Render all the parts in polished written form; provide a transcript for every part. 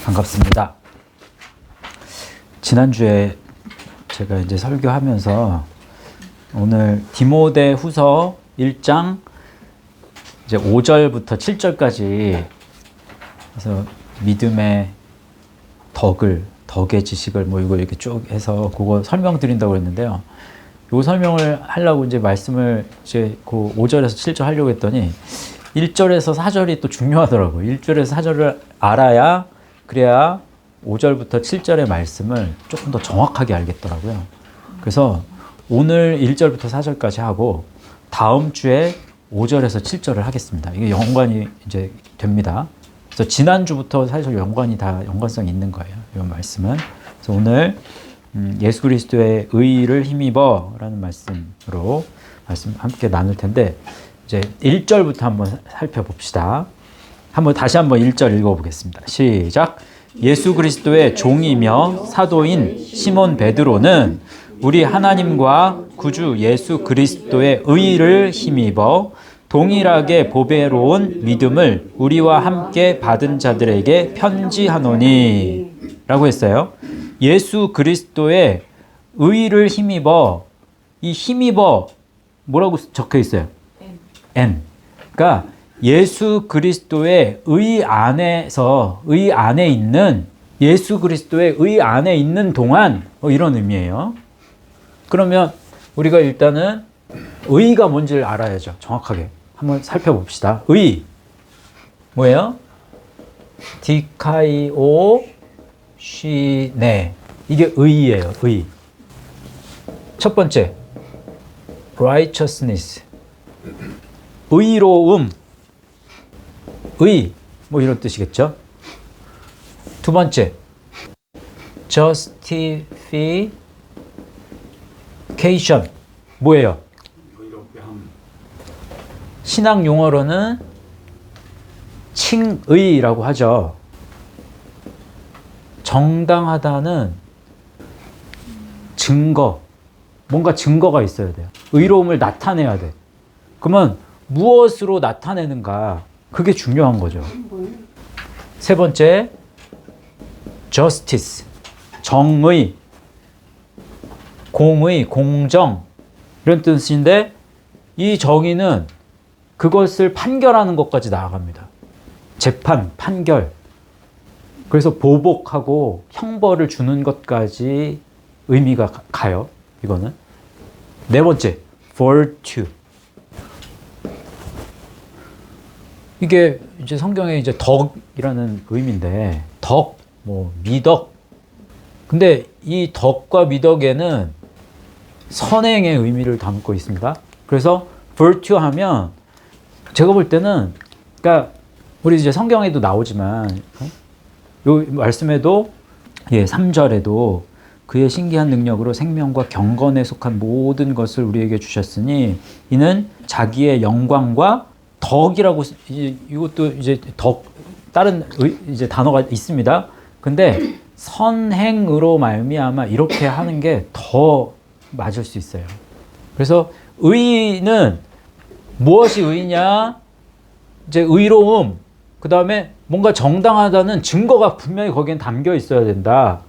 반갑습니다. 지난주에 제가 이제 설교하면서 오늘 디모데후서 1장 이제 5절부터 7절까지 그래서 믿음의 덕의 지식을 뭐 이거 이렇게 쭉 해서 그거 설명드린다고 그랬는데요. 요 설명을 하려고 이제 말씀을 이제 그 5절에서 7절 하려고 했더니 1절에서 4절이 또 중요하더라고요. 1절에서 4절을 알아야 그래야 5절부터 7절의 말씀을 조금 더 정확하게 알겠더라고요. 그래서 오늘 1절부터 4절까지 하고 다음 주에 5절에서 7절을 하겠습니다. 이게 연관이 이제 됩니다. 그래서 지난주부터 사실 연관성이 있는 거예요. 이 말씀은. 그래서 오늘 예수 그리스도의 의의를 힘입어 라는 말씀으로 말씀 함께 나눌 텐데 이제 1절부터 한번 살펴봅시다. 다시 한번 1절 읽어보겠습니다. 시작. 예수 그리스도의 종이며 사도인 시몬 베드로는 우리 하나님과 구주 예수 그리스도의 의의를 힘입어 동일하게 보배로운 믿음을 우리와 함께 받은 자들에게 편지하노니 라고 했어요. 예수 그리스도의 의의를 힘입어, 이 힘입어 뭐라고 적혀 있어요? N. 그러니까 예수 그리스도의 의 안에 있는 예수 그리스도의 의 안에 있는 동안 이런 의미예요. 그러면 우리가 일단은 의가 뭔지를 알아야죠. 정확하게 한번 살펴봅시다. 의 뭐예요? 디카이오 시네 이게 의예요. 의. 첫 번째 righteousness 의로움 의 뭐 이런 뜻이겠죠. 두 번째 justification 뭐예요? 신학 용어로는 칭의라고 하죠. 정당하다는 증거, 뭔가 증거가 있어야 돼요. 의로움을 나타내야 돼. 그러면 무엇으로 나타내는가? 그게 중요한 거죠. 세 번째, justice, 정의, 공의, 공정 이런 뜻인데 이 정의는 그것을 판결하는 것까지 나아갑니다. 재판, 판결. 그래서 보복하고 형벌을 주는 것까지 의미가 가요. 이거는. 네 번째, virtue. 이게 이제 성경에 이제 덕이라는 의미인데 덕, 뭐 미덕. 근데 이 덕과 미덕에는 선행의 의미를 담고 있습니다. 그래서 virtue 하면 제가 볼 때는 그러니까 우리 이제 성경에도 나오지만 요 말씀에도 3절에도 그의 신기한 능력으로 생명과 경건에 속한 모든 것을 우리에게 주셨으니 이는 자기의 영광과 덕이라고 이것도 이제 덕 다른 이제 단어가 있습니다. 근데 선행으로 말미암아 이렇게 하는 게 더 맞을 수 있어요. 그래서 의는 무엇이 의냐? 이제 의로움. 그다음에 뭔가 정당하다는 증거가 분명히 거기엔 담겨 있어야 된다.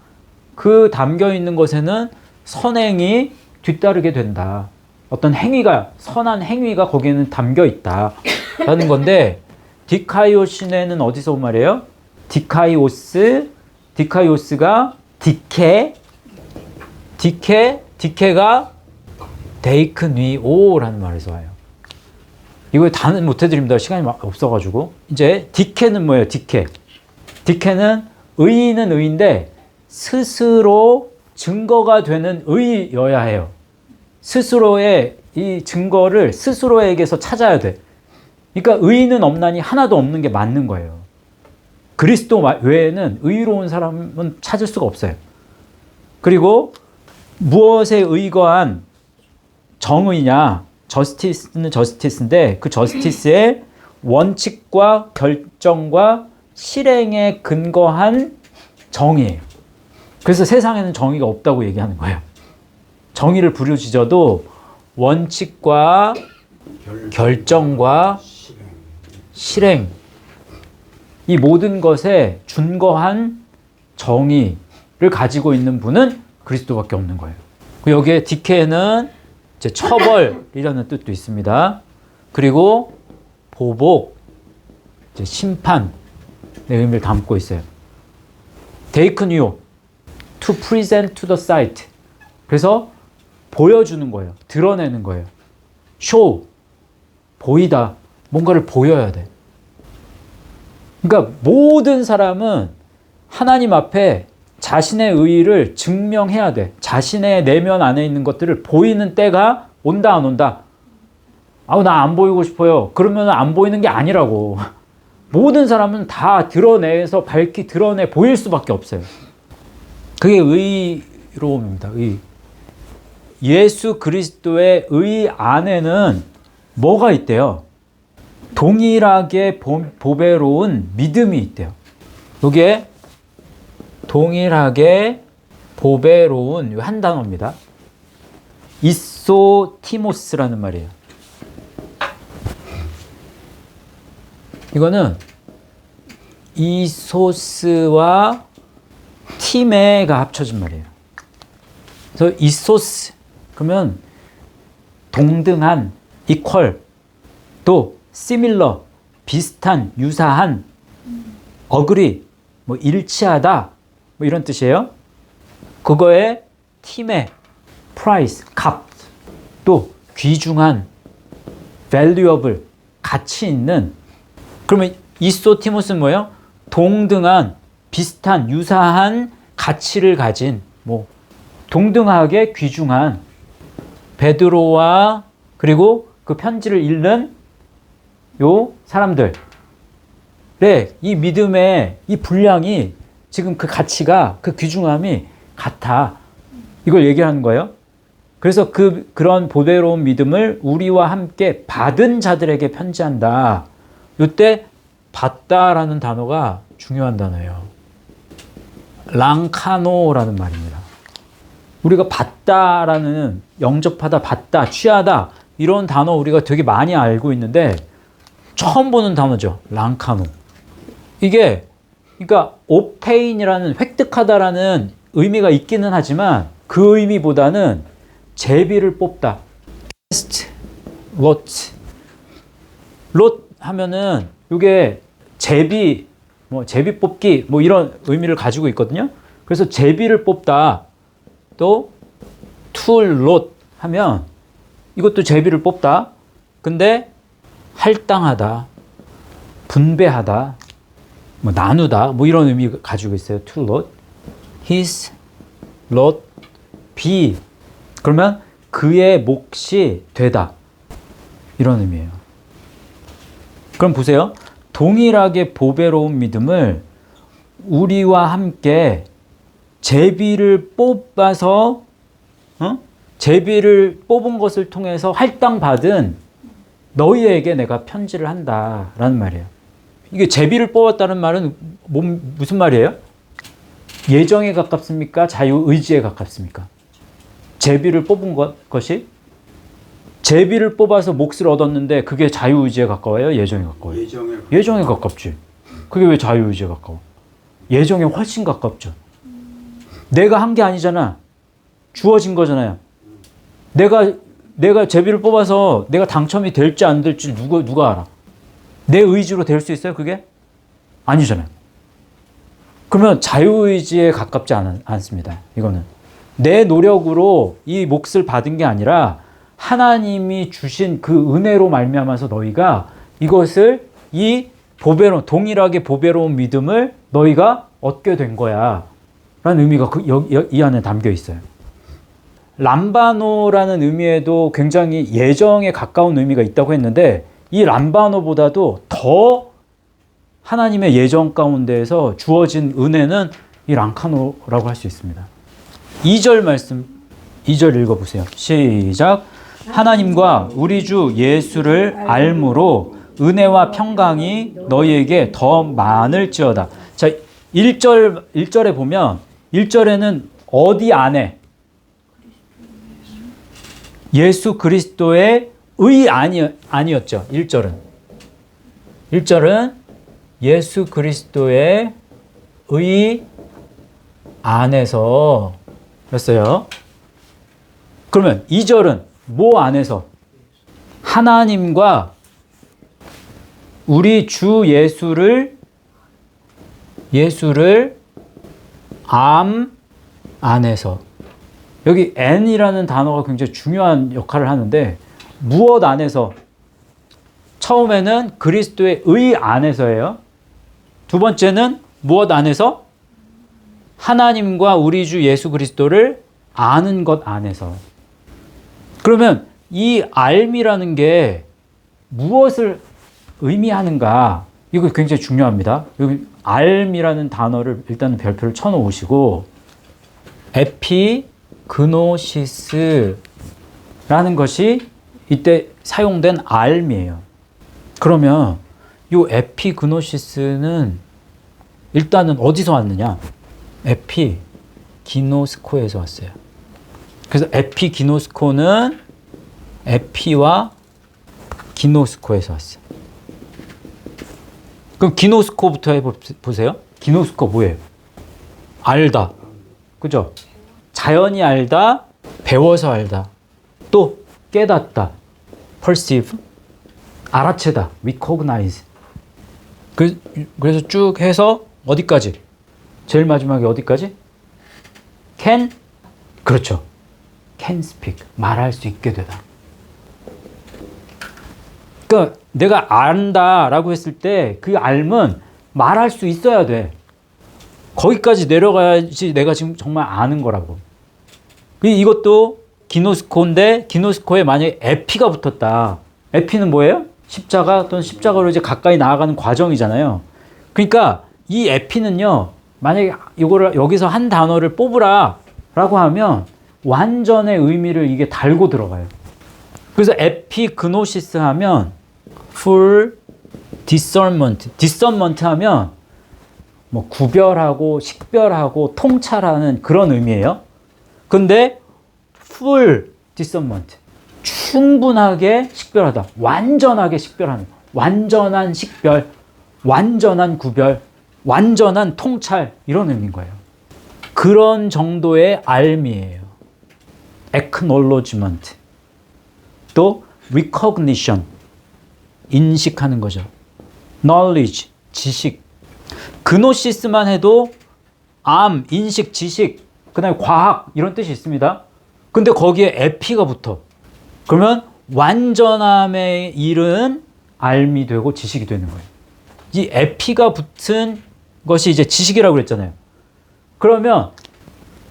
그 담겨 있는 것에는 선행이 뒤따르게 된다. 어떤 행위가 선한 행위가 거기에는 담겨 있다라는 건데 디카이오시네는 어디서 온 말이에요? 디카이오스가 디케가 데이크니오라는 말에서 와요. 이거 다는 못 해드립니다. 시간이 없어가지고. 이제 디케는 뭐예요? 디케는 의는 의인데 스스로 증거가 되는 의여야 해요. 스스로의 이 증거를 스스로에게서 찾아야 돼. 그러니까 의는 없나니 하나도 없는 게 맞는 거예요. 그리스도 외에는 의로운 사람은 찾을 수가 없어요. 그리고 무엇에 의거한 정의냐? 저스티스는 저스티스인데 그 저스티스의 원칙과 결정과 실행에 근거한 정의예요. 그래서 세상에는 정의가 없다고 얘기하는 거예요. 정의를 부르짖어도 원칙과 결정과 실행 이 모든 것에 준거한 정의를 가지고 있는 분은 그리스도밖에 없는 거예요. 여기에 디케는 이제 처벌이라는 뜻도 있습니다. 그리고 보복, 이제 심판의 의미를 담고 있어요. 데이크니오, to present to the sight. 그래서 보여주는 거예요. 드러내는 거예요. show, 보이다. 뭔가를 보여야 돼. 그러니까 모든 사람은 하나님 앞에 자신의 의의를 증명해야 돼. 자신의 내면 안에 있는 것들을 보이는 때가 온다, 안 온다? 아우, 나 안 보이고 싶어요. 그러면 안 보이는 게 아니라고. 모든 사람은 다 드러내서 밝히 드러내 보일 수밖에 없어요. 그게 의로움입니다. 의. 예수 그리스도의 의 안에는 뭐가 있대요? 동일하게 보배로운 믿음이 있대요. 이게 동일하게 보배로운 한 단어입니다. 이소티모스라는 말이에요. 이거는 이소스와 티메가 합쳐진 말이에요. 그래서 이소스 그러면 동등한, equal, 또 similar, 비슷한, 유사한, agree, 뭐 일치하다, 뭐 이런 뜻이에요. 그거에 티메, price, 값, 또 귀중한, valuable, 가치 있는. 그러면 이소티모스는 뭐예요? 동등한, 비슷한, 유사한 가치를 가진, 뭐 동등하게 귀중한 베드로와 그리고 그 편지를 읽는 요 사람들의 이 믿음의 이 분량이 지금 그 가치가 그 귀중함이 같아. 이걸 얘기하는 거예요. 그래서 그런 보배로운 믿음을 우리와 함께 받은 자들에게 편지한다. 이때 받다라는 단어가 중요한 단어예요. 랑카노라는 말입니다. 우리가 받다라는 영접하다, 받다, 취하다 이런 단어 우리가 되게 많이 알고 있는데 처음 보는 단어죠. 랑카노. 이게 그러니까 obtain이라는 획득하다라는 의미가 있기는 하지만 그 의미보다는 제비를 뽑다. cast, lot. lot 하면은 이게 제비, 뭐 제비 뽑기 뭐 이런 의미를 가지고 있거든요. 그래서 제비를 뽑다. 또 tool lot 하면 이것도 제비를 뽑다. 근데 할당하다, 분배하다, 뭐 나누다, 뭐 이런 의미 가지고 있어요. tool lot, his lot be. 그러면 그의 몫이 되다. 이런 의미예요. 그럼 보세요. 동일하게 보배로운 믿음을 우리와 함께 제비를 뽑아서 제비를 뽑은 것을 통해서 할당받은 너희에게 내가 편지를 한다라는 말이에요. 이게 제비를 뽑았다는 말은 무슨 말이에요? 예정에 가깝습니까? 자유의지에 가깝습니까? 제비를 뽑은 것이? 제비를 뽑아서 몫을 얻었는데 그게 자유의지에 가까워요? 예정에 가까워요? 예정에 가깝지. 그게 왜 자유의지에 가까워? 예정에 훨씬 가깝죠. 내가 한 게 아니잖아. 주어진 거잖아요. 내가 제비를 뽑아서 내가 당첨이 될지 안 될지 누가 알아? 내 의지로 될 수 있어요, 그게? 아니잖아요. 그러면 자유의지에 가깝지 않습니다. 이거는. 내 노력으로 이 몫을 받은 게 아니라 하나님이 주신 그 은혜로 말미암아서 너희가 이것을 이 동일하게 보배로운 믿음을 너희가 얻게 된 거야. 라는 의미가 이 안에 담겨 있어요. 람바노라는 의미에도 굉장히 예정에 가까운 의미가 있다고 했는데 이 람바노보다도 더 하나님의 예정 가운데에서 주어진 은혜는 이 랑카노라고 할 수 있습니다. 2절 말씀, 2절 읽어보세요. 시작. 하나님과 우리 주 예수를 알므로 은혜와 평강이 너희에게 더 많을지어다. 자, 1절에 보면 1절에는 어디 안에? 예수 그리스도의 의 아니었죠. 1절은 예수 그리스도의 의 안에서 였어요. 그러면 2절은 뭐 안에서? 하나님과 우리 주 예수를 암 안에서. 여기 n이라는 단어가 굉장히 중요한 역할을 하는데 무엇 안에서? 처음에는 그리스도의 의 안에서예요. 두 번째는 무엇 안에서? 하나님과 우리 주 예수 그리스도를 아는 것 안에서. 그러면 이 알미라는 게 무엇을 의미하는가? 이거 굉장히 중요합니다. 여기 알미라는 단어를 일단 별표를 쳐놓으시고 에피그노시스라는 것이 이때 사용된 알미예요. 그러면 이 에피그노시스는 일단은 어디서 왔느냐? 에피기노스코에서 왔어요. 그래서 에피기노스코는 에피와 기노스코에서 왔어요. 그럼 기노스코부터 해보세요. 기노스코 뭐예요? 알다. 그죠? 자연히 알다, 배워서 알다, 또 깨닫다, perceive, 알아채다, recognize. 그래서 쭉 해서 어디까지? 제일 마지막에 어디까지? can, 그렇죠. can speak, 말할 수 있게 되다. 그러니까 내가 안다라고 했을 때 그 알면 말할 수 있어야 돼. 거기까지 내려가야지 내가 지금 정말 아는 거라고. 이것도 기노스코인데 기노스코에 만약에 에피가 붙었다. 에피는 뭐예요? 십자가 또는 십자가로 이제 가까이 나아가는 과정이잖아요. 그러니까 이 에피는요, 만약에 이거를 여기서 한 단어를 뽑으라 라고 하면 완전의 의미를 이게 달고 들어가요. 그래서 에피그노시스 하면 full discernment, discernment 하면 뭐 구별하고 식별하고 통찰하는 그런 의미예요. 근데 full discernment, 충분하게 식별하다, 완전하게 식별하는, 완전한 식별, 완전한 구별, 완전한 통찰, 이런 의미인 거예요. 그런 정도의 알미예요. acknowledgement, 또 recognition, 인식하는 거죠. knowledge, 지식. 그노시스만 해도 암, 인식, 지식, 그 다음에 과학, 이런 뜻이 있습니다. 근데 거기에 에피가 붙어. 그러면 완전함에 이른 알미 되고 지식이 되는 거예요. 이 에피가 붙은 것이 이제 지식이라고 그랬잖아요. 그러면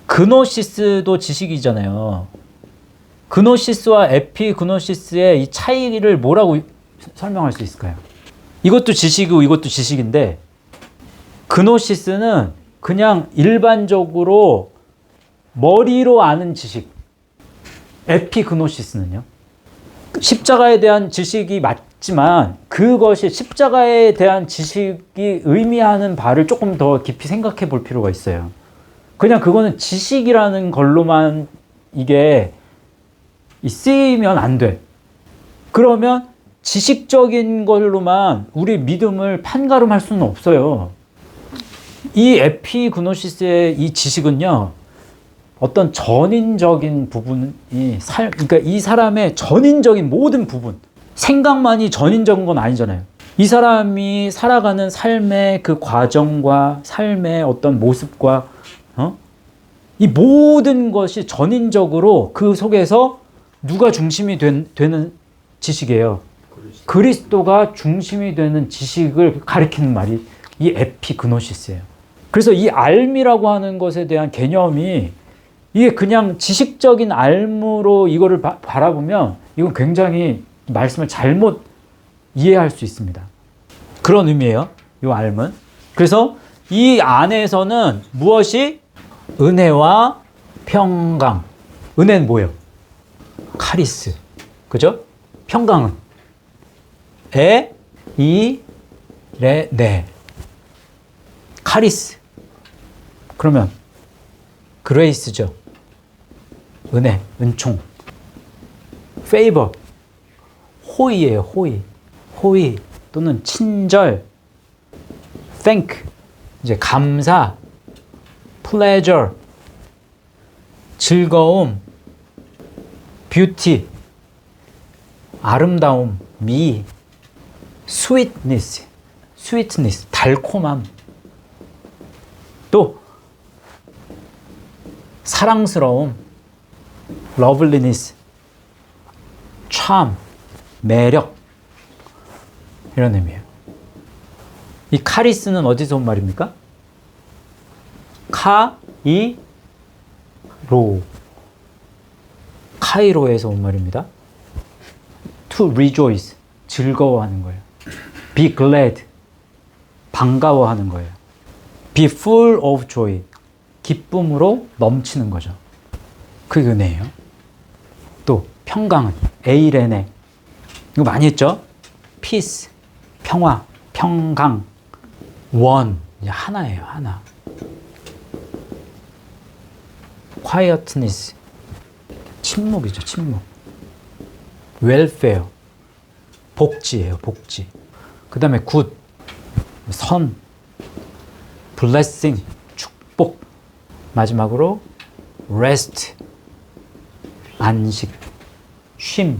그노시스도 지식이잖아요. 그노시스와 에피그노시스의 이 차이를 뭐라고 설명할 수 있을까요? 이것도 지식이고 이것도 지식인데, 그노시스는 그냥 일반적으로 머리로 아는 지식, 에피그노시스는요, 십자가에 대한 지식이 맞지만 그것이 십자가에 대한 지식이 의미하는 바를 조금 더 깊이 생각해 볼 필요가 있어요. 그냥 그거는 지식이라는 걸로만 이게 쓰이면 안 돼. 그러면 지식적인 걸로만 우리 믿음을 판가름할 수는 없어요. 이 에피그노시스의 이 지식은요, 어떤 전인적인 부분이 그러니까 이 사람의 전인적인 모든 부분, 생각만이 전인적인 건 아니잖아요. 이 사람이 살아가는 삶의 그 과정과 삶의 어떤 모습과 이 모든 것이 전인적으로 그 속에서 누가 중심이 되는 지식이에요. 그리스도가 중심이 되는 지식을 가리키는 말이 이 에피그노시스예요. 그래서 이 알미라고 하는 것에 대한 개념이 이게 그냥 지식적인 알무로 이거를 바라보면 이건 굉장히 말씀을 잘못 이해할 수 있습니다. 그런 의미예요, 이 알문. 그래서 이 안에서는 무엇이? 은혜와 평강. 은혜는 뭐예요? 카리스. 그죠? 평강은? 네. 카리스. 그러면 그레이스죠. 은혜, 은총. 페이버. 호의예요, 호의. 호의 또는 친절. thank. 이제 감사. pleasure, 즐거움, beauty, 아름다움, 미, sweetness, 달콤함, 또 사랑스러움, loveliness, charm, 매력, 이런 의미예요. 이 카리스는 어디서 온 말입니까? 카이로에서 온 말입니다. To rejoice, 즐거워하는 거예요. Be glad, 반가워하는 거예요. Be full of joy, 기쁨으로 넘치는 거죠. 그게 은혜예요. 또 평강은 에이레네, 이거 많이 했죠? Peace, 평화, 평강, one, 하나예요, 하나. Quietness, 침묵이죠, 침묵. Welfare, 복지예요, 복지. 그 다음에 good, 선, blessing, 축복. 마지막으로 rest, 안식, 쉼.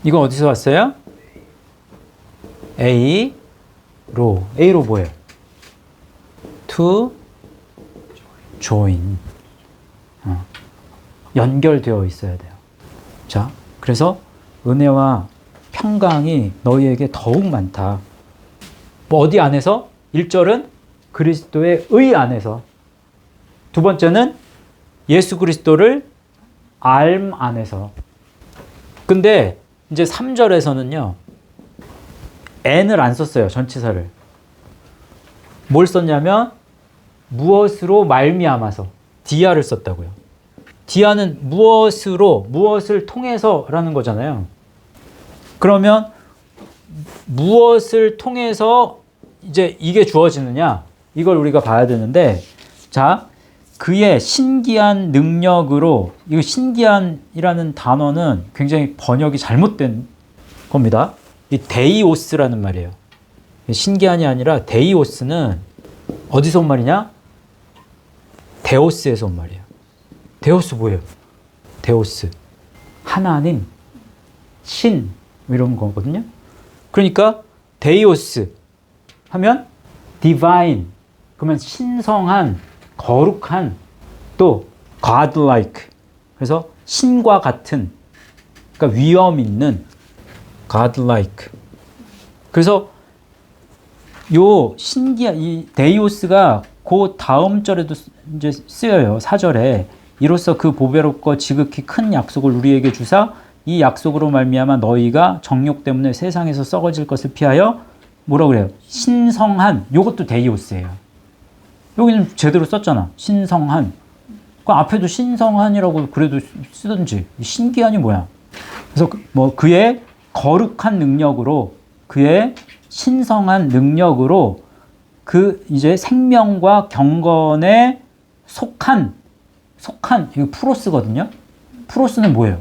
이건 어디서 왔어요? A로 뭐예요? To join. 연결되어 있어야 돼요. 자, 그래서 은혜와 평강이 너희에게 더욱 많다. 뭐 어디 안에서? 1절은 그리스도의 의 안에서. 두 번째는 예수 그리스도를 알 안에서. 근데 이제 3절에서는요. n을 안 썼어요. 전치사를. 뭘 썼냐면 무엇으로 말미암아서. 디아를 썼다고요. 디아는 무엇을 통해서 라는 거잖아요. 그러면 무엇을 통해서 이제 이게 주어지느냐? 이걸 우리가 봐야 되는데, 자, 그의 신기한 능력으로, 이 신기한이라는 단어는 굉장히 번역이 잘못된 겁니다. 이 데이오스라는 말이에요. 신기한이 아니라 데이오스는 어디서 온 말이냐? 데오스에서 온 말이에요. 데오스 뭐예요? 데오스, 하나님, 신, 이런 거거든요. 그러니까 데이오스 하면 divine, 그러면 신성한, 거룩한, 또 godlike, 그래서 신과 같은, 그러니까 위엄 있는 godlike. 그래서 요 신기한 이 데이오스가 그 다음 절에도 이제 쓰여요. 4절에 이로써 그 보배롭고 지극히 큰 약속을 우리에게 주사 이 약속으로 말미암아 너희가 정욕 때문에 세상에서 썩어질 것을 피하여 뭐라고 그래요? 신성한, 요것도 데이오스예요. 여기는 제대로 썼잖아. 신성한. 그 앞에도 신성한이라고 그래도 쓰든지. 신기한이 뭐야? 그래서 뭐 그의 거룩한 능력으로, 그의 신성한 능력으로 그 이제 생명과 경건에 속한, 이거 프로스거든요. 프로스는 뭐예요?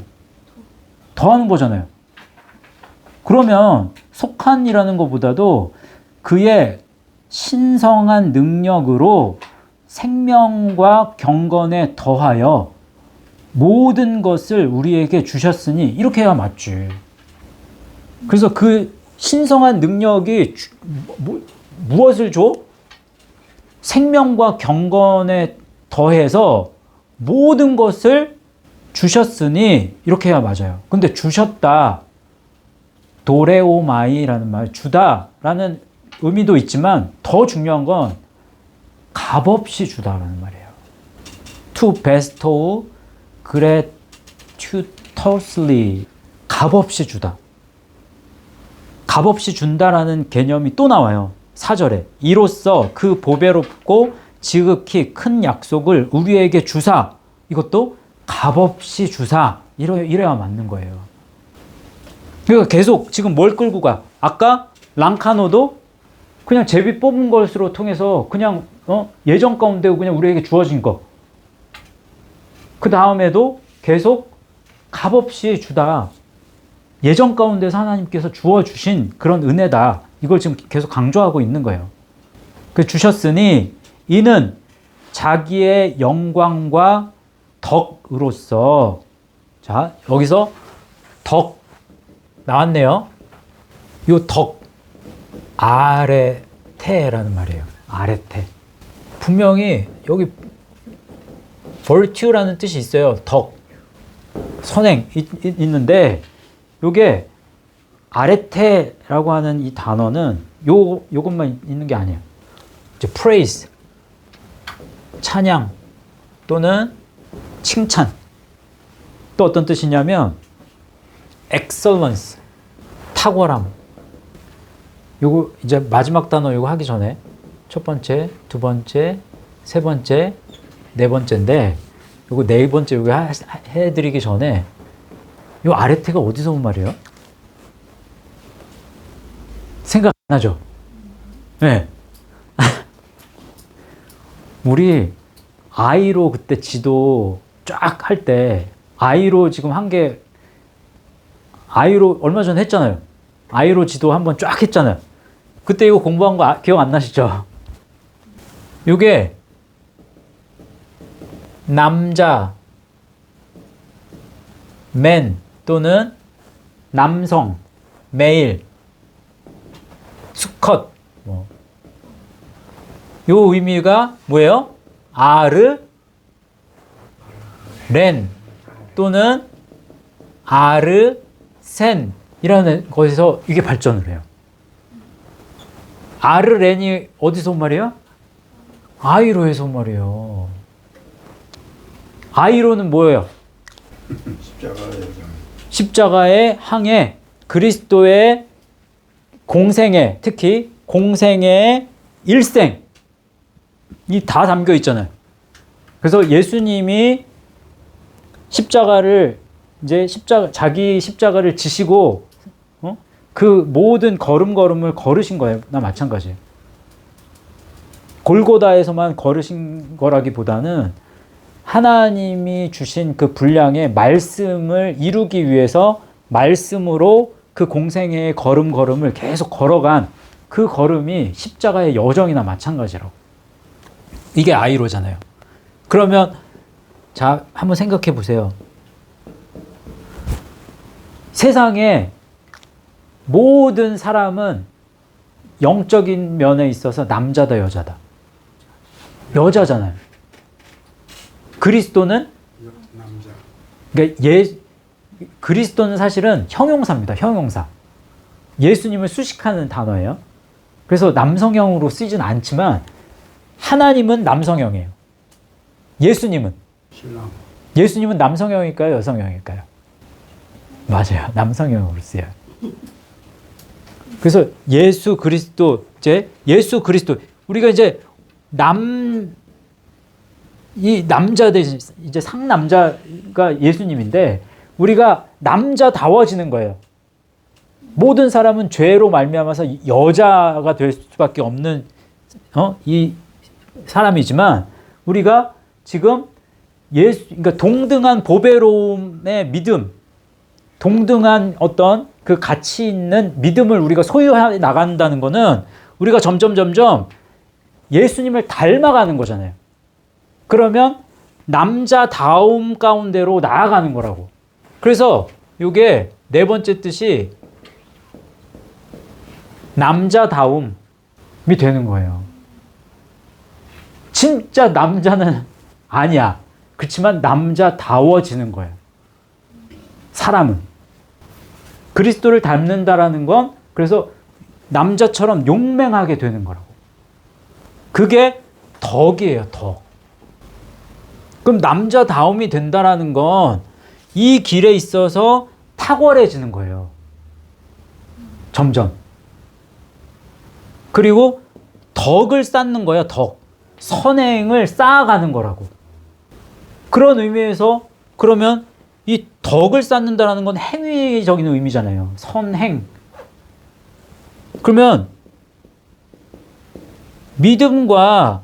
더하는 거잖아요. 그러면 속한이라는 것보다도 그의 신성한 능력으로 생명과 경건에 더하여 모든 것을 우리에게 주셨으니, 이렇게 해야 맞지. 그래서 그 신성한 능력이 무엇을 줘? 생명과 경건에 더해서 모든 것을 주셨으니, 이렇게 해야 맞아요. 근데 주셨다, 도레오마이라는 말, 주다라는 의미도 있지만 더 중요한 건 값없이 주다라는 말이에요. To bestow gratuitously, 값없이 주다. 값없이 준다라는 개념이 또 나와요. 4절에 이로써 그 보배롭고 지극히 큰 약속을 우리에게 주사, 이것도 값없이 주사, 이래야 맞는 거예요. 그러니까 계속 지금 뭘 끌고 가? 아까 랑카노도 그냥 제비 뽑은 것으로 통해서 그냥 예정 가운데 그냥 우리에게 주어진 거. 그 다음에도 계속 값없이 주다. 예정 가운데서 하나님께서 주어주신 그런 은혜다. 이걸 지금 계속 강조하고 있는 거예요. 그 주셨으니 이는 자기의 영광과 덕으로서. 자, 여기서 덕 나왔네요. 요 덕, 아레테라는 말이에요. 아레테. 분명히 여기 virtue라는 뜻이 있어요. 덕, 선행 있는데 요게 아레테라고 하는 이 단어는 요것만 있는 게 아니에요. 이제 praise, 찬양 또는 칭찬. 또 어떤 뜻이냐면 excellence, 탁월함. 요거 이제 마지막 단어 요거 하기 전에 첫 번째, 두 번째, 세 번째, 네 번째인데 요거 네 번째 요거 해드리기 전에 요 아레테가 어디서 온 말이에요? 생각 안 나죠? 네. 우리 아이로 그때 지도 쫙 할 때 아이로 지금 한 게 아이로 얼마 전에 했잖아요. 아이로 지도 한번 쫙 했잖아요. 그때 이거 공부한 거 기억 안 나시죠? 요게 남자, man 또는 남성, male, 수컷 뭐. 요 의미가 뭐예요? 아르, 렌 또는 아르, 센 이라는 것에서 이게 발전을 해요. 아르, 렌이 어디서 온 말이에요? 아이로에서 온 말이에요. 아이로는 뭐예요? 십자가의 항해, 그리스도의 공생애, 특히 공생애의 일생, 이 다 담겨 있잖아요. 그래서 예수님이 십자가를 이제 자기 십자가를 지시고 그 모든 걸음걸음을 걸으신 거예요. 나 마찬가지예요. 골고다에서만 걸으신 거라기보다는 하나님이 주신 그 분량의 말씀을 이루기 위해서 말씀으로 그 공생애의 걸음걸음을 계속 걸어간 그 걸음이 십자가의 여정이나 마찬가지라고. 이게 아이로잖아요. 그러면 자, 한번 생각해 보세요. 세상에 모든 사람은 영적인 면에 있어서 남자다, 여자다. 여자잖아요. 그리스도는 남자. 그러니까 그리스도는 사실은 형용사입니다. 형용사. 예수님을 수식하는 단어예요. 그래서 남성형으로 쓰지는 않지만 하나님은 남성형이에요. 예수님은? 예수님은 남성형일까요? 여성형일까요? 맞아요. 남성형으로 쓰여요. 그래서 예수 그리스도, 우리가 이제 이 남자들, 이제 상남자가 예수님인데 우리가 남자다워지는 거예요. 모든 사람은 죄로 말미암아서 여자가 될 수밖에 없는 이 사람이지만 우리가 지금 그러니까 동등한 보배로움의 믿음, 동등한 어떤 그 가치 있는 믿음을 우리가 소유해 나간다는 거는 우리가 점점 예수님을 닮아가는 거잖아요. 그러면 남자다움 가운데로 나아가는 거라고. 그래서 이게 네 번째 뜻이 남자다움이 되는 거예요. 진짜 남자는 아니야. 그렇지만 남자다워지는 거예요. 사람은. 그리스도를 닮는다라는 건 그래서 남자처럼 용맹하게 되는 거라고. 그게 덕이에요, 덕. 그럼 남자다움이 된다라는 건 이 길에 있어서 탁월해지는 거예요. 점점. 그리고 덕을 쌓는 거야, 덕. 선행을 쌓아가는 거라고. 그런 의미에서 그러면 이 덕을 쌓는다라는 건 행위적인 의미잖아요. 선행. 그러면 믿음과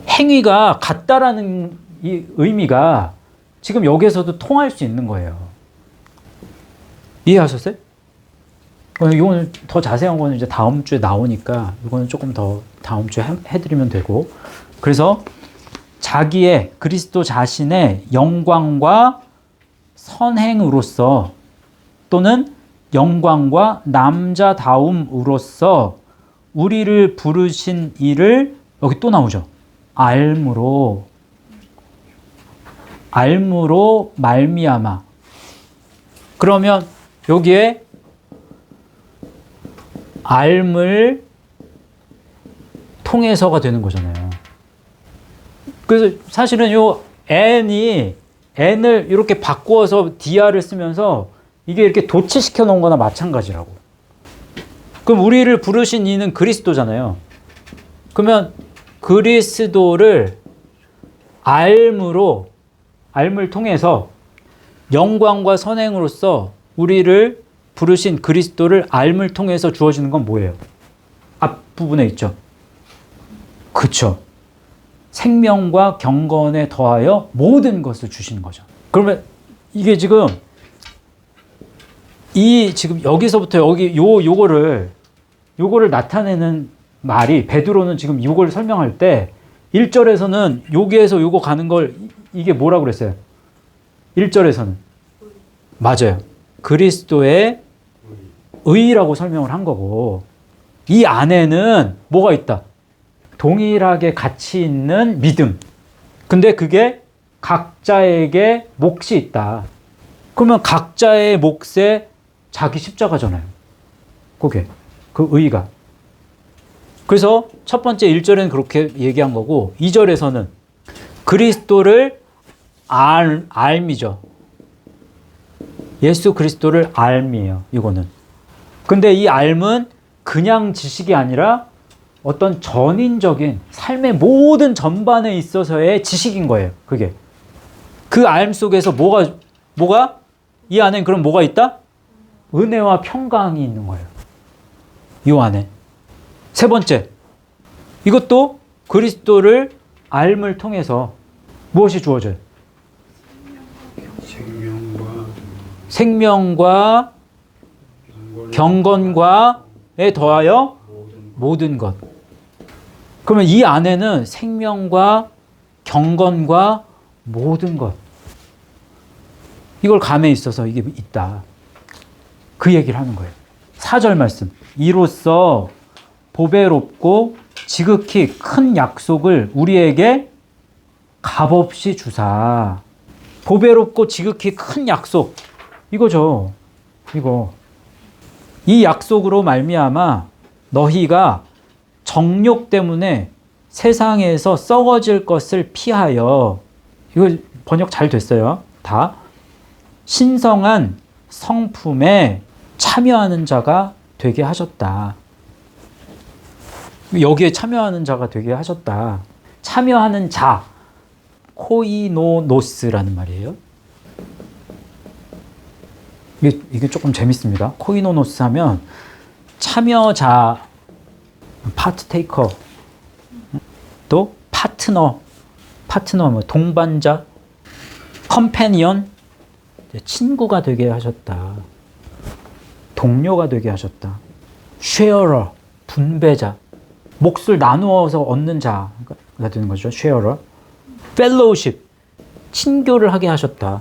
행위가 같다라는 이 의미가 지금 여기에서도 통할 수 있는 거예요. 이해하셨어요? 이거는 더 자세한 거는 이제 다음 주에 나오니까 이거는 조금 더 다음 주에 해드리면 되고. 그래서 자기의 그리스도 자신의 영광과 선행으로서 또는 영광과 남자다움으로서 우리를 부르신 이를 여기 또 나오죠. 알므로 말미암아. 그러면 여기에 알을 통해서가 되는 거잖아요. 그래서 사실은 요 n을 이렇게 바꾸어서 dr을 쓰면서 이게 이렇게 도치시켜 놓은 거나 마찬가지라고. 그럼 우리를 부르신 이는 그리스도잖아요. 그러면 그리스도를 알을 통해서 영광과 선행으로서 우리를 부르신 그리스도를 알을 통해서 주어지는 건 뭐예요? 앞부분에 있죠. 그쵸. 생명과 경건에 더하여 모든 것을 주시는 거죠. 그러면 이게 지금 지금 여기서부터 여기 요거를 나타내는 말이, 베드로는 지금 요걸 설명할 때 1절에서는 여기에서 요거 가는 걸 이게 뭐라고 그랬어요? 1절에서는 맞아요. 그리스도의 의라고 설명을 한 거고, 이 안에는 뭐가 있다? 동일하게 가치 있는 믿음. 근데 그게 각자에게 몫이 있다. 그러면 각자의 몫에 자기 십자가잖아요. 그게. 그 의가. 그래서 첫 번째 1절에는 그렇게 얘기한 거고, 2절에서는 그리스도를 알미죠. 예수 그리스도를 알미예요. 이거는. 근데 이 알은 그냥 지식이 아니라 어떤 전인적인 삶의 모든 전반에 있어서의 지식인 거예요. 그게. 그 알 속에서 뭐가? 이 안엔 그럼 뭐가 있다? 은혜와 평강이 있는 거예요. 이 안에. 세 번째. 이것도 그리스도를 알을 통해서 무엇이 주어져요? 생명과 경건과에 더하여 모든 것. 그러면 이 안에는 생명과 경건과 모든 것, 이걸 감에 있어서 이게 있다. 그 얘기를 하는 거예요. 4절 말씀. 이로써 보배롭고 지극히 큰 약속을 우리에게 값없이 주사. 보배롭고 지극히 큰 약속. 이거죠. 이거. 이 약속으로 말미암아 너희가 정욕 때문에 세상에서 썩어질 것을 피하여, 이거 번역 잘 됐어요. 다. 신성한 성품에 참여하는 자가 되게 하셨다. 여기에 참여하는 자가 되게 하셨다. 참여하는 자, 코이노노스라는 말이에요. 이게 조금 재밌습니다. 코이노노스 하면 참여자, 파트테이커, 또 파트너 뭐 동반자, 컴패니언, 친구가 되게 하셨다. 동료가 되게 하셨다. 쉐어러, 분배자, 몫을 나누어서 얻는 자가 되는 거죠. 쉐어러. 펠로우십, 친교를 하게 하셨다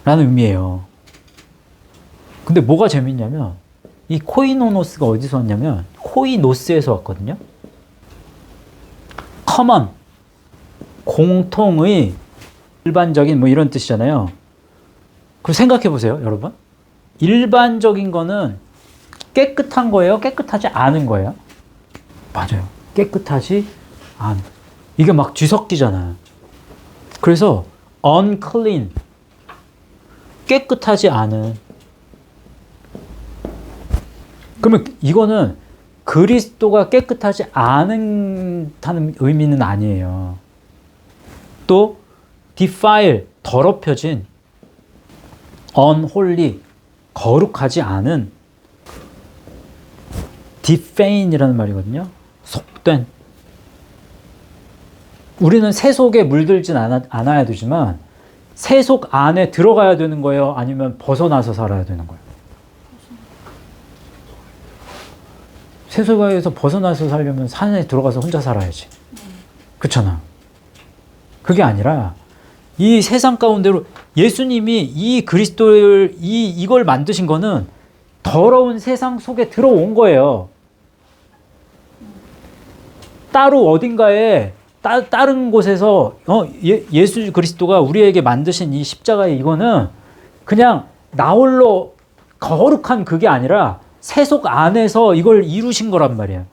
라는 의미예요. 근데 뭐가 재밌냐면 이 코이노노스가 어디서 왔냐면 코이노스에서 왔거든요. 커먼, 공통의, 일반적인 뭐 이런 뜻이잖아요. 그럼 생각해 보세요, 여러분. 일반적인 거는 깨끗한 거예요? 깨끗하지 않은 거예요? 맞아요. 깨끗하지 않은. 이게 막 뒤섞이잖아요. 그래서 unclean, 깨끗하지 않은. 그러면 이거는 그리스도가 깨끗하지 않다는 의미는 아니에요. 또 defile, 더럽혀진, unholy, 거룩하지 않은, defame이라는 말이거든요. 속된. 우리는 세속에 물들진 않아야 되지만 세속 안에 들어가야 되는 거예요? 아니면 벗어나서 살아야 되는 거예요? 세속에서 벗어나서 살려면 산에 들어가서 혼자 살아야지. 그렇잖아. 그게 아니라 이 세상 가운데로 예수님이 이 그리스도를 이걸 만드신 거는 더러운 세상 속에 들어온 거예요. 따로 어딘가에 다른 곳에서 예수 그리스도가 우리에게 만드신 이 십자가의 이거는 그냥 나 홀로 거룩한 그게 아니라 세속 안에서 이걸 이루신 거란 말이에요.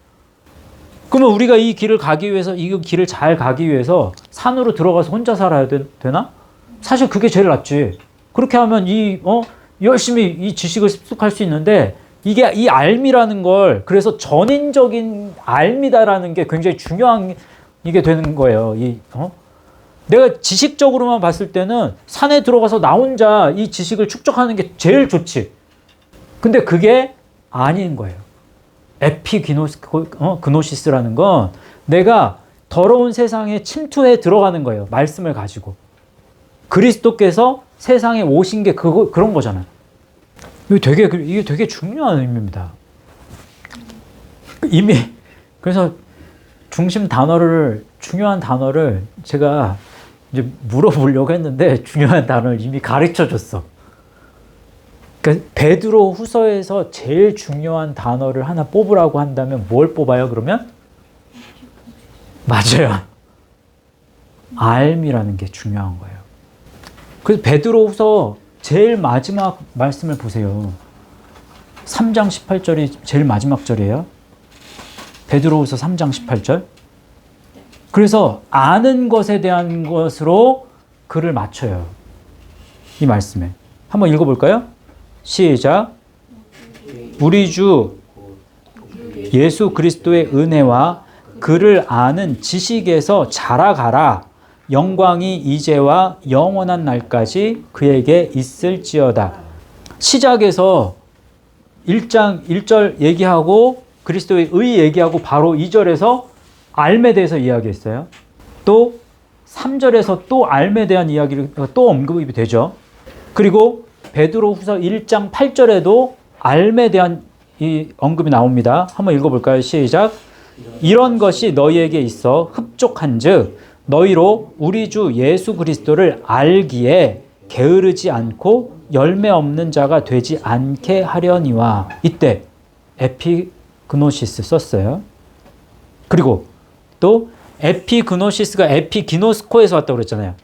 그러면 우리가 이 길을 가기 위해서, 이 길을 잘 가기 위해서 산으로 들어가서 혼자 살아야 되나? 사실 그게 제일 낫지. 그렇게 하면 열심히 이 지식을 습득할 수 있는데, 이게 이 알미라는 걸, 그래서 전인적인 알미다라는 게 굉장히 중요한 이게 되는 거예요. 내가 지식적으로만 봤을 때는 산에 들어가서 나 혼자 이 지식을 축적하는 게 제일 좋지. 근데 그게 아닌 거예요. 에피그노시스라는 건 내가 더러운 세상에 침투해 들어가는 거예요. 말씀을 가지고. 그리스도께서 세상에 오신 게 그런 거잖아요. 이게 되게 중요한 의미입니다. 이미, 그래서 중요한 단어를 제가 이제 물어보려고 했는데 중요한 단어를 이미 가르쳐 줬어. 그러니까 베드로 후서에서 제일 중요한 단어를 하나 뽑으라고 한다면 뭘 뽑아요, 그러면? 맞아요. 알미라는 게 중요한 거예요. 그래서 베드로 후서 제일 마지막 말씀을 보세요. 3장 18절이 제일 마지막 절이에요. 베드로 후서 3장 18절. 그래서 아는 것에 대한 것으로 글을 맞춰요. 이 말씀에. 한번 읽어볼까요? 시작. 우리 주 예수 그리스도의 은혜와 그를 아는 지식에서 자라가라. 영광이 이제와 영원한 날까지 그에게 있을지어다. 시작에서 1장 1절 얘기하고 그리스도의 의 얘기하고 바로 2절에서 알에 대해서 이야기했어요. 또 3절에서 또 알에 대한 이야기를 또 언급이 되죠. 그리고 베드로 후서 1장 8절에도 알에 대한 이 언급이 나옵니다. 한번 읽어볼까요? 시작. 이런 것이 너희에게 있어 흡족한 즉 너희로 우리 주 예수 그리스도를 알기에 게으르지 않고 열매 없는 자가 되지 않게 하려니와. 이때 에피그노시스 썼어요. 그리고 또 에피그노시스가 에피기노스코에서 왔다고 그랬잖아요.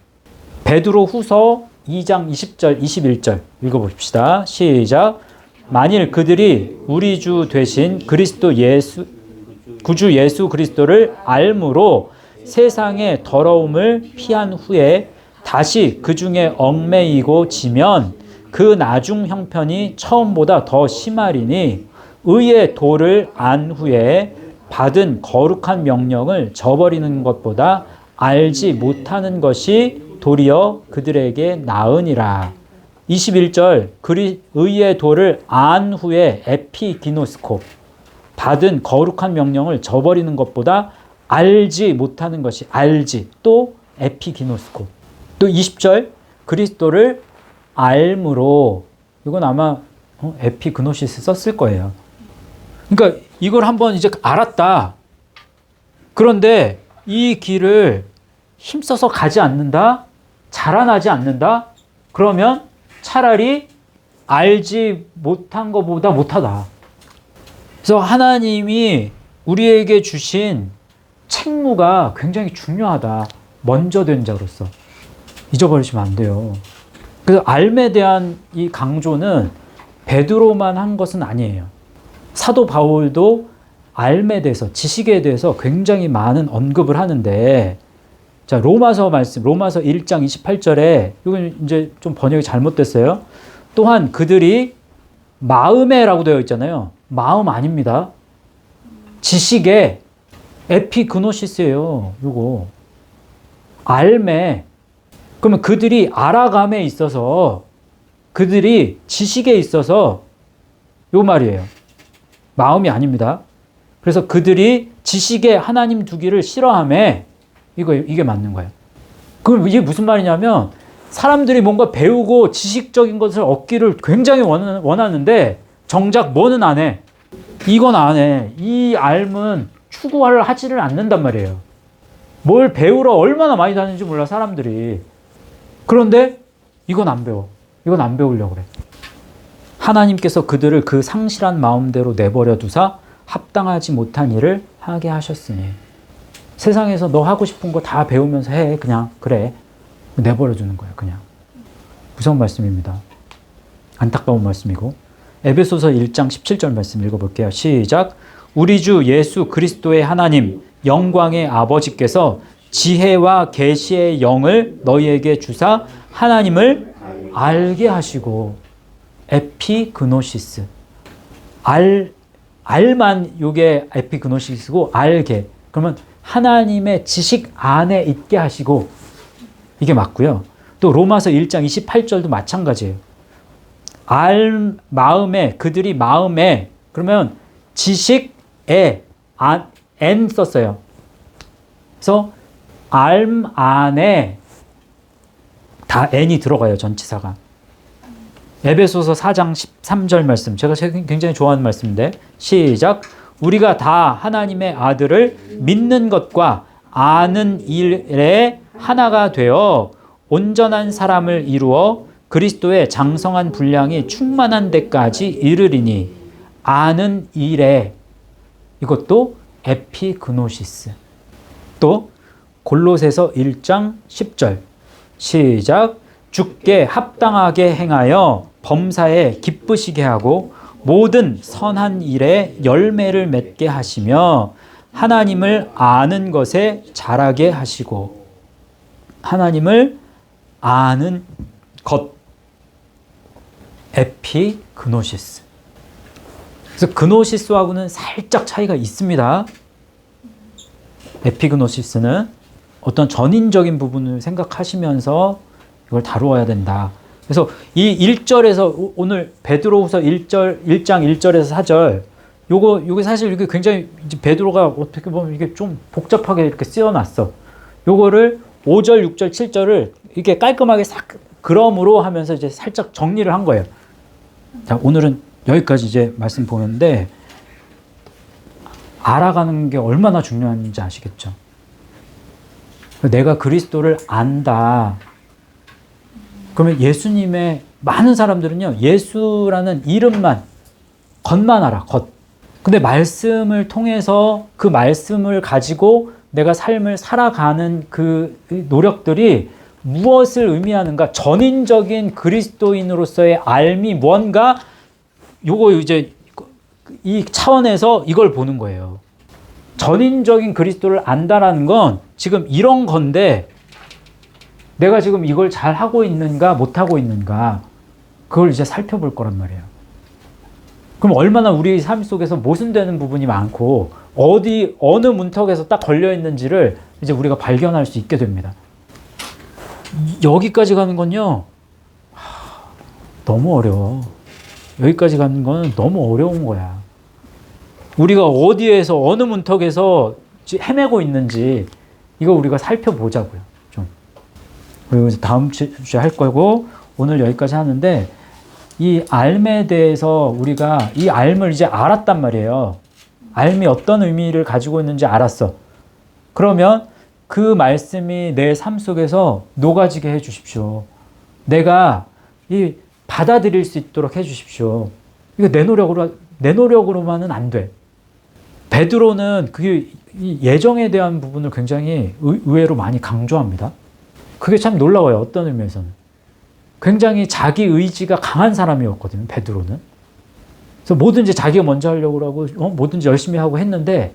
베드로 후서 2장 20절 21절 읽어봅시다. 시작. 만일 그들이 우리 주 되신 그리스도 구주 예수 그리스도를 알므로 세상의 더러움을 피한 후에 다시 그 중에 얽매이고 지면 그 나중 형편이 처음보다 더 심하리니 의의 도를 안 후에 받은 거룩한 명령을 저버리는 것보다 알지 못하는 것이 도리어 그들에게 나으니라. 21절 의의 도를 안 후에 에피기노스코 받은 거룩한 명령을 저버리는 것보다 알지 못하는 것이 알지 또 에피기노스코. 또 20절 그리스도를 알므로. 이건 아마 에피그노시스 썼을 거예요. 그러니까 이걸 한번 이제 알았다. 그런데 이 길을 힘써서 가지 않는다? 자라나지 않는다? 그러면 차라리 알지 못한 것보다 못하다. 그래서 하나님이 우리에게 주신 책무가 굉장히 중요하다. 먼저 된 자로서. 잊어버리시면 안 돼요. 그래서 알에 대한 이 강조는 베드로만 한 것은 아니에요. 사도 바울도 알에 대해서, 지식에 대해서 굉장히 많은 언급을 하는데, 자, 로마서 말씀, 로마서 1장 28절에, 이건 이제 좀 번역이 잘못됐어요. 또한 그들이 마음에라고 되어 있잖아요. 마음 아닙니다. 지식에 에피그노시스예요. 요거. 알매. 그러면 그들이 알아감에 있어서, 그들이 지식에 있어서 요 말이에요. 마음이 아닙니다. 그래서 그들이 지식에 하나님 두기를 싫어하며 이게 맞는 거예요. 그럼 이게 무슨 말이냐면 사람들이 뭔가 배우고 지식적인 것을 얻기를 굉장히 원하는데 정작 뭐는 안 해? 이건 안 해. 이 삶은 추구를 하지를 않는단 말이에요. 뭘 배우러 얼마나 많이 다니는지 몰라, 사람들이. 그런데 이건 안 배워. 이건 안 배우려고 그래. 하나님께서 그들을 그 상실한 마음대로 내버려 두사 합당하지 못한 일을 하게 하셨으니. 세상에서 너 하고 싶은 거 다 배우면서 해. 그냥 그래. 내버려 두는 거예요. 그냥. 무서운 말씀입니다. 안타까운 말씀이고. 에베소서 1장 17절 말씀 읽어볼게요. 시작. 우리 주 예수 그리스도의 하나님 영광의 아버지께서 지혜와 계시의 영을 너희에게 주사 하나님을 알게 하시고. 에피그노시스. 알만 요게 에피그노시스고 알게. 그러면 하나님의 지식 안에 있게 하시고, 이게 맞고요. 또 로마서 1장 28절도 마찬가지예요. 마음에, 그들이 마음에, 그러면 지식에, 엔 썼어요. 그래서 안에 다 n이 들어가요, 전치사가. 에베소서 4장 13절 말씀, 제가 굉장히 좋아하는 말씀인데, 시작. 우리가 다 하나님의 아들을 믿는 것과 아는 일에 하나가 되어 온전한 사람을 이루어 그리스도의 장성한 분량이 충만한 데까지 이르리니. 아는 일에, 이것도 에피그노시스. 또 골로새서 1장 10절 시작. 주께 합당하게 행하여 범사에 기쁘시게 하고 모든 선한 일에 열매를 맺게 하시며 하나님을 아는 것에 자라게 하시고. 하나님을 아는 것, 에피그노시스. 그래서 그노시스하고는 살짝 차이가 있습니다. 에피그노시스는 어떤 전인적인 부분을 생각하시면서 이걸 다루어야 된다. 그래서 이 1절에서 오늘 베드로후서 1장 1절에서 4절, 요게 사실 이게 굉장히 베드로가 어떻게 보면 이게 좀 복잡하게 이렇게 쓰여놨어. 요거를 5절, 6절, 7절을 이렇게 깔끔하게 싹 그럼으로 하면서 이제 살짝 정리를 한 거예요. 자, 오늘은 여기까지 이제 말씀 보는데, 알아가는 게 얼마나 중요한지 아시겠죠? 내가 그리스도를 안다. 그러면 예수님의 많은 사람들은요, 예수라는 이름만, 겉만 알아, 겉. 근데 말씀을 통해서 그 말씀을 가지고 내가 삶을 살아가는 그 노력들이 무엇을 의미하는가? 전인적인 그리스도인으로서의 알미 뭔가, 요거 이제 이 차원에서 이걸 보는 거예요. 전인적인 그리스도를 안다라는 건 지금 이런 건데, 내가 지금 이걸 잘 하고 있는가, 못 하고 있는가, 그걸 이제 살펴볼 거란 말이에요. 그럼 얼마나 우리 삶 속에서 모순되는 부분이 많고, 어느 문턱에서 딱 걸려 있는지를 이제 우리가 발견할 수 있게 됩니다. 여기까지 가는 건요, 너무 어려워. 여기까지 가는 건 너무 어려운 거야. 우리가 어디에서, 어느 문턱에서 헤매고 있는지, 이거 우리가 살펴보자고요, 좀. 그리고 이제 다음 주에 할 거고, 오늘 여기까지 하는데, 이 알에 대해서 우리가 이 알을 이제 알았단 말이에요. 알이 어떤 의미를 가지고 있는지 알았어. 그러면 그 말씀이 내 삶 속에서 녹아지게 해 주십시오. 내가 이 받아들일 수 있도록 해 주십시오. 이거 내 노력으로만은 안 돼. 베드로는 그 예정에 대한 부분을 굉장히 의외로 많이 강조합니다. 그게 참 놀라워요. 어떤 의미에서는. 굉장히 자기 의지가 강한 사람이었거든요, 베드로는. 그래서 뭐든지 자기가 먼저 하려고 하고, 뭐든지 열심히 하고 했는데,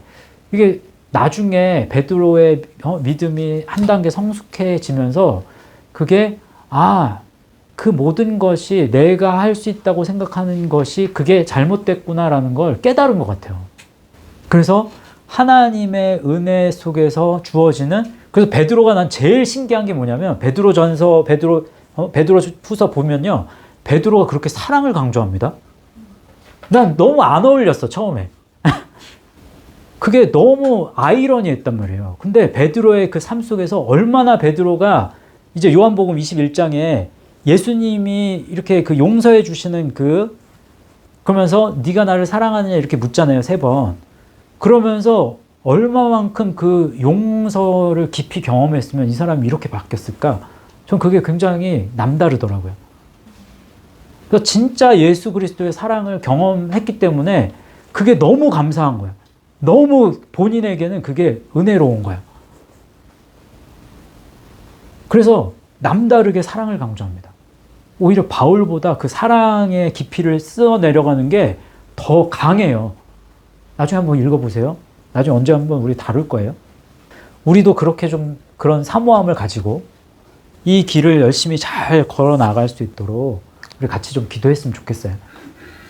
이게 나중에 베드로의 믿음이 한 단계 성숙해지면서, 그게, 그 모든 것이 내가 할 수 있다고 생각하는 것이 그게 잘못됐구나라는 걸 깨달은 것 같아요. 그래서 하나님의 은혜 속에서 주어지는, 그래서 베드로가 난 제일 신기한 게 뭐냐면, 베드로후서 보면요, 베드로가 그렇게 사랑을 강조합니다. 난 너무 안 어울렸어, 처음에. 그게 너무 아이러니했단 말이에요. 근데 베드로의 그 삶 속에서 얼마나 베드로가 이제 요한복음 21장에 예수님이 이렇게 그 용서해 주시는 그 그러면서 네가 나를 사랑하느냐 이렇게 묻잖아요. 3번. 그러면서 얼마만큼 그 용서를 깊이 경험했으면 이 사람이 이렇게 바뀌었을까? 전 그게 굉장히 남다르더라고요. 그래서 진짜 예수 그리스도의 사랑을 경험했기 때문에 그게 너무 감사한 거야. 너무 본인에게는 그게 은혜로운 거야. 그래서 남다르게 사랑을 강조합니다. 오히려 바울보다 그 사랑의 깊이를 쓸어 내려가는 게 더 강해요. 나중에 한번 읽어보세요. 나중에 언제 한번 우리 다룰 거예요. 우리도 그렇게 좀 그런 사모함을 가지고 이 길을 열심히 잘 걸어 나갈 수 있도록 우리 같이 좀 기도했으면 좋겠어요.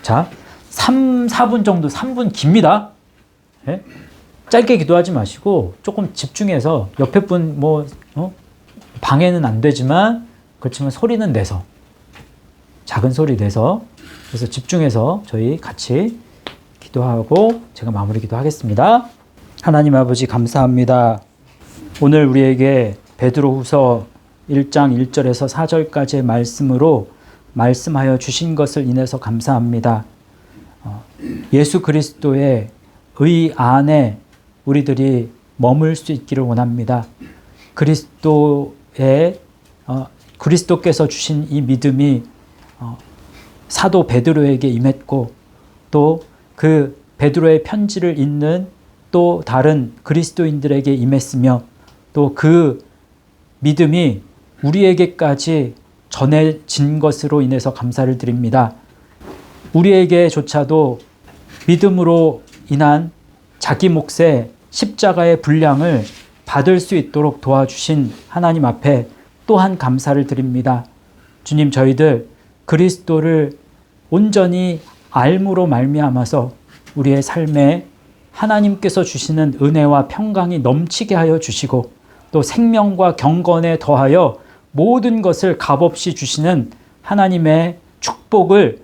자, 4분 정도, 3분 깁니다. 네? 짧게 기도하지 마시고 조금 집중해서 옆에 분 방해는 안 되지만 그렇지만 소리는 내서 작은 소리 내서 그래서 집중해서 저희 같이 기도하고 제가 마무리 기도하겠습니다. 하나님 아버지 감사합니다. 오늘 우리에게 베드로후서 1장 1절에서 4절까지의 말씀으로 말씀하여 주신 것을 인해서 감사합니다. 예수 그리스도의 의 안에 우리들이 머물 수 있기를 원합니다. 그리스도께서 주신 이 믿음이 사도 베드로에게 임했고 또 그 베드로의 편지를 읽는 또 다른 그리스도인들에게 임했으며 또 그 믿음이 우리에게까지 전해진 것으로 인해서 감사를 드립니다. 우리에게조차도 믿음으로 인한 자기 몫의 십자가의 분량을 받을 수 있도록 도와주신 하나님 앞에 또한 감사를 드립니다. 주님, 저희들 그리스도를 온전히 알므로 말미암아서 우리의 삶에 하나님께서 주시는 은혜와 평강이 넘치게 하여 주시고 또 생명과 경건에 더하여 모든 것을 값없이 주시는 하나님의 축복을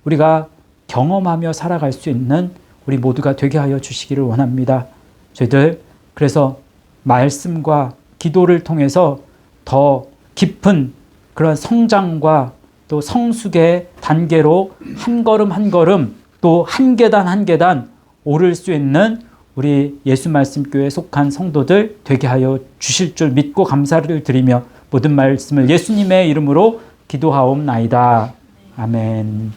우리가 경험하며 살아갈 수 있는 우리 모두가 되게 하여 주시기를 원합니다. 저희들 그래서 말씀과 기도를 통해서 더 깊은 그런 성장과 또 성숙의 단계로 한 걸음 한 걸음 또 한 계단 한 계단 오를 수 있는 우리 예수 말씀교회에 속한 성도들 되게 하여 주실 줄 믿고 감사를 드리며 모든 말씀을 예수님의 이름으로 기도하옵나이다. 아멘.